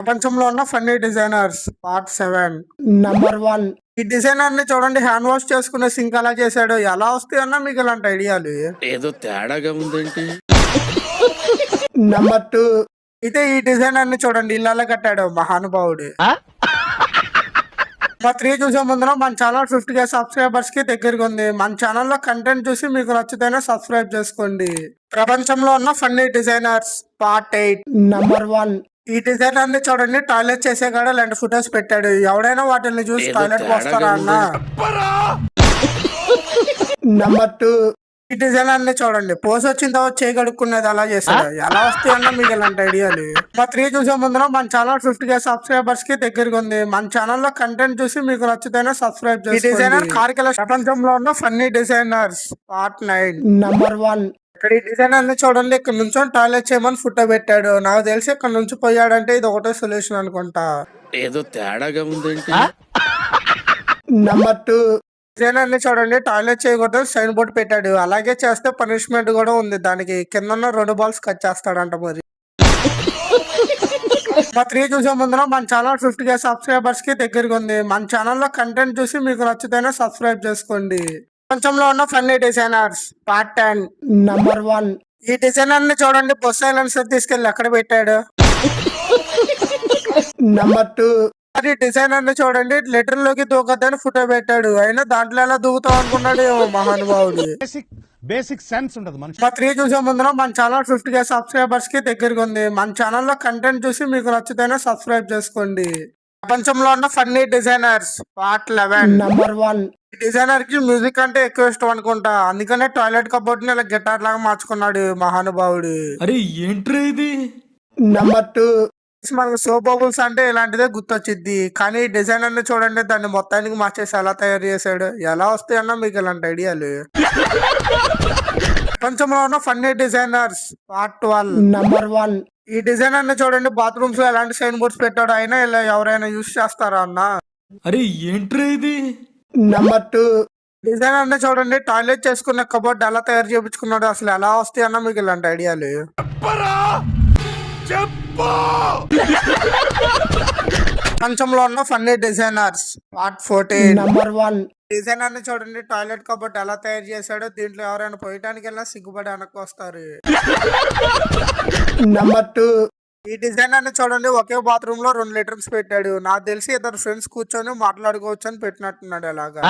ప్రపంచంలో ఉన్న funny designers part 7. Number 1. ఈ డిజైనర్ ని చూడండి, హ్యాండ్ వాష్ చేసుకునే సింక్ అలా చేశాడు. ఎలా వస్తాయన్నా మీకు ఇలాంటి ఐడియాలు? ఏదో తేడాగా ఉందేంటి? నంబర్ 2. అయితే ఈ డిజైనర్ ని చూడండి, ఇళ్ళ కట్టాడు మహానుభావుడు. మా 3 చూసే ముందున మన ఛానల్ 50K సబ్స్క్రైబర్స్ కి దగ్గరగా ఉంది. మన ఛానల్లో కంటెంట్ చూసి మీకు నచ్చితేనే సబ్స్క్రైబ్ చేసుకోండి. ప్రపంచంలో ఉన్న ఫన్నీ డిజైనర్స్ పార్ట్ 8. నంబర్ 1. ఈ డిజైనర్ ని చూడండి, టాయిలెట్ చేసే కాడ ఇలాంటి ఫుటేజ్ పెట్టాడు. ఎవడైనా వాటిని చూసి టాయిలెట్ వస్తారా అన్న? నంబర్ 2. ఈ డిజైనర్ ని చూడండి, పోసి వచ్చిన తర్వాత చేయి కడుక్కునేది అలా చేస్తాడు. ఎలా వస్తాయన్నా మీకు ఇలాంటి ఐడియాలు? మా 3 చూసే ముందున మన ఛానల్ 50K సబ్స్క్రైబర్స్ కి దగ్గరగా ఉంది. మన ఛానల్లో కంటెంట్ చూసి మీకు నచ్చితేనే సబ్స్క్రైబ్ చేసుకోండి. ఈ డిజైనర్ కార్కిల ప్రపంచంలో ఉన్న ఫన్నీ డిజైనర్స్ పార్ట్ 9. నంబర్ 1. ఇక్కడ ఈ డిజైనర్ ని చూడండి, ఇక్కడ నుంచి టాయిలెట్ చేయమని ఫుటో పెట్టాడు. నాకు తెలిసి ఇక్కడ నుంచి పోయాడంటే ఇది ఒకటే సొల్యూషన్ అనుకుంటా. ఏదో తేడాగా ఉందేంటి? నంబర్ 2. డిజైనర్ ని చూడండి, టాయిలెట్ చేయకూడదు సైన్ బోర్డు పెట్టాడు. అలాగే చేస్తే పనిష్మెంట్ కూడా ఉంది. దానికి కింద 2 బాల్స్ కట్ చేస్తాడంట. మరి మా 3 చూసే ముందున మన ఛానల్ 50K సబ్స్క్రైబర్స్ కి దగ్గరగా ఉంది. మన ఛానల్లో కంటెంట్ చూసి మీకు నచ్చితేనే సబ్స్క్రైబ్ చేసుకోండి. ప్రపంచంలో ఉన్న ఫన్నీ డిజైనర్స్ పార్ట్ 10. నంబర్ 1. ఈ డిజైనర్ ని చూడండి, బస్ సైలెన్సర్ తీసుకెళ్లి ఎక్కడ పెట్టాడు? నంబర్ 2. మరి డిజైనర్ ని చూడండి, లెటర్ లోకి దూకద్దని ఫోటో పెట్టాడు. అయినా దాంట్లో ఎలా దూకుతాం అనుకున్నాడు ఏమో మహానుభావుడు. బేసిక్ సెన్స్ ఉండదు మనిషి. మా 3 చూసే ముందున మన ఛానల్ 50K సబ్స్క్రైబర్స్ కి దగ్గరగా ఉంది. మన ఛానల్లో కంటెంట్ చూసి మీకు నచ్చితేనే సబ్స్క్రైబ్ చేసుకోండి. ప్రపంచంలో ఉన్న ఫన్నీ డిజైనర్స్ పార్ట్ 11. నంబర్ 1. ఈ డిజైనర్ కి మ్యూజిక్ అంటే ఎక్కువ ఇష్టం అనుకుంటా. అందుకనే టాయిలెట్ కబోర్డ్ ని ఇలా గిటార్ లాగా మార్చుకున్నాడు మహానుభావుడు. అరే ఏంట్రా ఇది? నంబర్ 2. మనకు సో బబుల్స్ అంటే ఇలాంటిదే గుర్తొచ్చిద్ది. కానీ ఈ డిజైనర్ ని చూడండి, దాన్ని మొత్తానికి మార్చేసి ఎలా తయారు చేశాడు. ఎలా వస్తాయన్నా మీకు ఇలాంటి ఐడియాలు? ప్రపంచంలో ఉన్న ఫన్నీ డిజైనర్స్ పార్ట్ 12. నంబర్ 1. ఈ డిజైనర్ ని చూడండి, బాత్రూమ్స్ లో ఎలాంటి సైన్ బోర్డ్స్ పెట్టాడు. అయినా ఇలా ఎవరైనా యూజ్ చేస్తారా అన్న? అరే ఏంట్రా ఇది? నంబర్ 2. డిజైనర్ ని చూడండి, టాయిలెట్ చేసుకున్న కబోర్డ్ ఎలా తయారు చేయించుకున్నాడు. అసలు ఎలా వస్తాయన్నా మీకు ఇలాంటి ఐడియాలు? ప్రపంచంలో ఉన్న funny designers part 14. Number 1. Designer ని చూడండి, టాయిలెట్ కబోర్డ్ ఎలా తయారు చేశాడో. దీంట్లో ఎవరైనా పోయటానికి వెళ్ళినా సిగ్గుపడి వెనక్కి వస్తారు. నంబర్ 2. ఈ డిజైనర్ ని చూడండి, ఒకే బాత్రూమ్ లో 2 లెటర్స్ పెట్టాడు. నాకు తెలిసి ఇద్దరు ఫ్రెండ్స్ కూర్చొని మాట్లాడుకోవచ్చు అని పెట్టినట్టున్నాడు. అలాగా